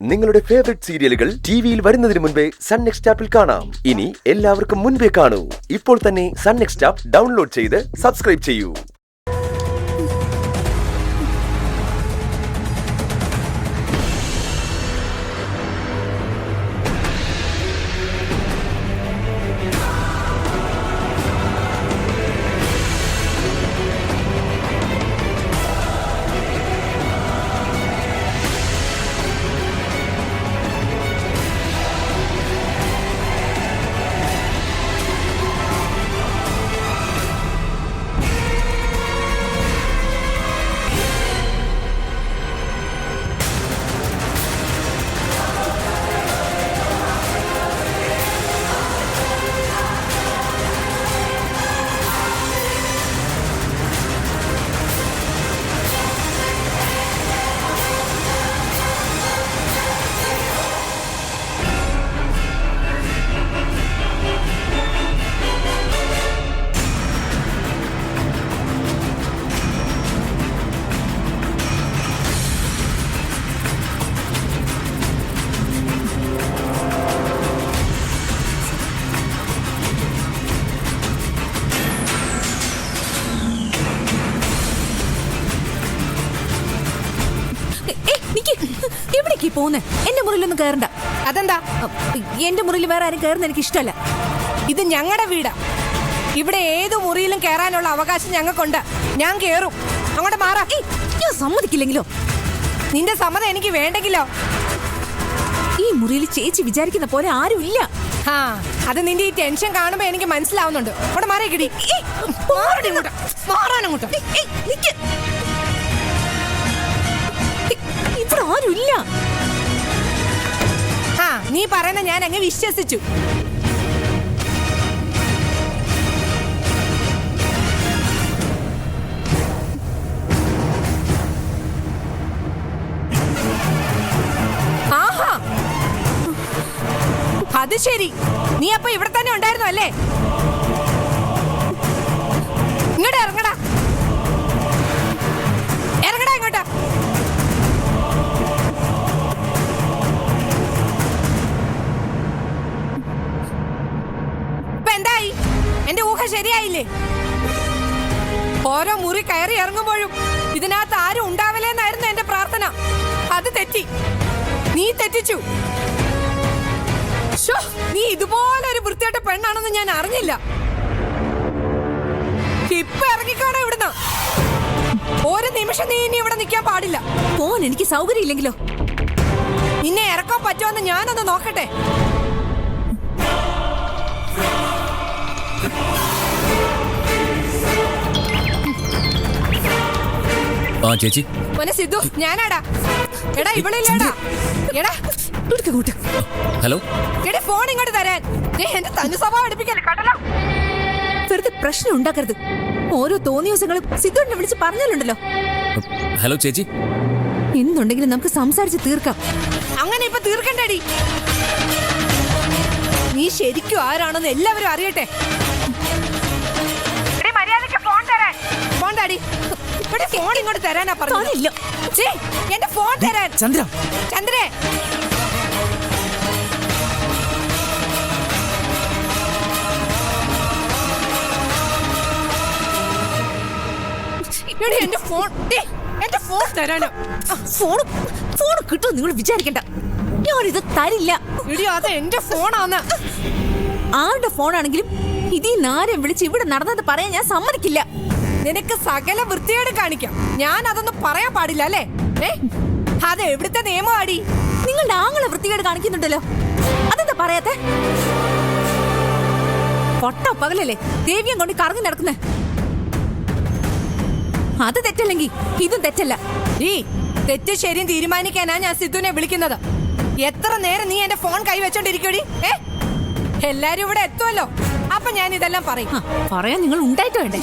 നിങ്ങളുടെ ഫേവറേറ്റ് സീരിയലുകൾ ടിവിയിൽ വരുന്നതിന് മുൻപേ സൺ നെക്സ്റ്റ് ആപ്പിൽ കാണാം. ഇനി എല്ലാവർക്കും മുൻപേ കാണൂ. ഇപ്പോൾ തന്നെ സൺ നെക്സ്റ്റ് ആപ്പ് ഡൗൺലോഡ് ചെയ്ത് സബ്സ്ക്രൈബ് ചെയ്യൂ. എന്റെ മുറിയിലൊന്നും കയറണ്ട. അതെന്താ? എന്റെ മുറിയിൽ വേറെ ആരും കയറുന്ന എനിക്ക് ഇഷ്ടമല്ല. ഇത് ഞങ്ങളുടെ വീടാ. ഇവിടെ ഏത് മുറിയിലും കയറാനുള്ള അവകാശം ഞങ്ങൾക്കുണ്ട്. ഞാൻ കേറും. അങ്ങോട്ട് മാറാ. ഞാൻ സമ്മതിക്കില്ലെങ്കിലോ? നിന്റെ സമ്മതം എനിക്ക് വേണ്ടെങ്കിലോ? ഈ മുറിയിൽ ചേച്ചി വിചാരിക്കുന്ന പോലെ ആരും ഇല്ല. ആ, അത് നിന്റെ ഈ ടെൻഷൻ കാണുമ്പോ എനിക്ക് മനസ്സിലാവുന്നുണ്ട്. അവിടെ മാറി കിടി. മാറാനങ്ങോട്ട്. ഇവിടെ ആരും ഇല്ല. ആ, നീ പറയുന്ന ഞാൻ അങ്ങ് വിശ്വസിച്ചു. ആഹാ, അത് ശരി. നീ അപ്പൊ ഇവിടെ തന്നെ ഉണ്ടായിരുന്നു അല്ലേ? ഇങ്ങോട്ട് ഇറങ്ങടാ. ഇറങ്ങടാ ഇങ്ങോട്ട്. എന്റെ ഊഹ ശരിയായില്ലേ? ഓരോ മുറി കയറി ഇറങ്ങുമ്പോഴും ഇതിനകത്ത് ആരും ഉണ്ടാവില്ലെന്നായിരുന്നു എന്റെ പ്രാർത്ഥന. അത് തെറ്റി. നീ തെറ്റിച്ചു. നീ ഇതുപോലെ ഒരു വൃത്തിയായിട്ട പെണ്ണാണെന്ന് ഞാൻ അറിഞ്ഞില്ല. ഇപ്പൊ ഇറങ്ങിക്കാണോ ഇവിടുന്ന്? ഒരു നിമിഷം നീ ഇനി ഇവിടെ നിൽക്കാൻ പാടില്ല. പോൻ എനിക്ക് സൗകര്യം ഇല്ലെങ്കിലോ? നിന്നെ ഇറക്കാൻ പറ്റുമെന്ന് ഞാനൊന്ന് നോക്കട്ടെ. ചേച്ചി സിദ്ധു, ഞാനാടാ. എടാ ഇവളില്ലേടാ. എടാ ഹലോ. എടാ ഫോൺ ഇങ്ങോട്ട് തരാൻ. എന്റെ തന്നു സ്വഭാവം അടുപ്പിക്കല്ലേ കേട്ടല്ലോ. വെറുതെ പ്രശ്നം ഉണ്ടാക്കരുത്. ഓരോ തോന്നിയ ദിവസങ്ങളും സിദ്ധുവിനെ വിളിച്ച് പറഞ്ഞാലുണ്ടല്ലോ. ഹലോ ചേച്ചി, എന്തുണ്ടെങ്കിലും നമുക്ക് സംസാരിച്ച് തീർക്കാം. അങ്ങനെ ഇപ്പൊ തീർക്കണ്ടടി. നീ ശരിക്കും ആരാണെന്ന് എല്ലാവരും അറിയട്ടെ. ഫോൺ തരാൻ. ഫോൺ താടി. ഫോൺ ഇങ്ങോട്ട് തരാനാ പറഞ്ഞില്ല. എന്റെ ഫോൺ തരാൻ. ചന്ദ്ര. ചന്ദ്രേ, എന്റെ ഫോൺ. എന്റെ ഫോൺ തരാനോ? ഫോൺ കിട്ടും നിങ്ങൾ വിചാരിക്കണ്ട. ഞാനിത് തരില്ല. അത് എന്റെ ഫോണാന്ന്. ആരുടെ ഫോണാണെങ്കിലും ഇതിൽ നാരെ വിളിച്ച് ഇവിടെ നടന്നത് പറയാൻ ഞാൻ സമ്മതിക്കില്ല. നിനക്ക് സകല വൃത്തിയോട് കാണിക്കാം. ഞാൻ അതൊന്നും പറയാൻ പാടില്ല അല്ലേ? അത് എവിടുത്തെ നിയമമാടി? നിങ്ങളുടെ ആങ്ങളെ വൃത്തികേട് കാണിക്കുന്നുണ്ടല്ലോ, അതെന്താ പറയാത്തെ? പൊട്ട പകലല്ലേ ദേവിയം കൊണ്ട് കറങ്ങി നടക്കുന്നേ. അത് തെറ്റല്ലെങ്കിൽ ഇതും തെറ്റല്ല. ഈ തെറ്റ് ശരിയും തീരുമാനിക്കാനാ ഞാൻ സിദ്ധുവിനെ വിളിക്കുന്നത്. എത്ര നേരം നീ എന്റെ ഫോൺ കൈവച്ചോണ്ടിരിക്കടി? എല്ലാരും ഇവിടെ എത്തുമല്ലോ. അപ്പൊ ഞാൻ ഇതെല്ലാം പറയും. പറയാൻ നിങ്ങൾ ഉണ്ടായിട്ട് വേണ്ടേ?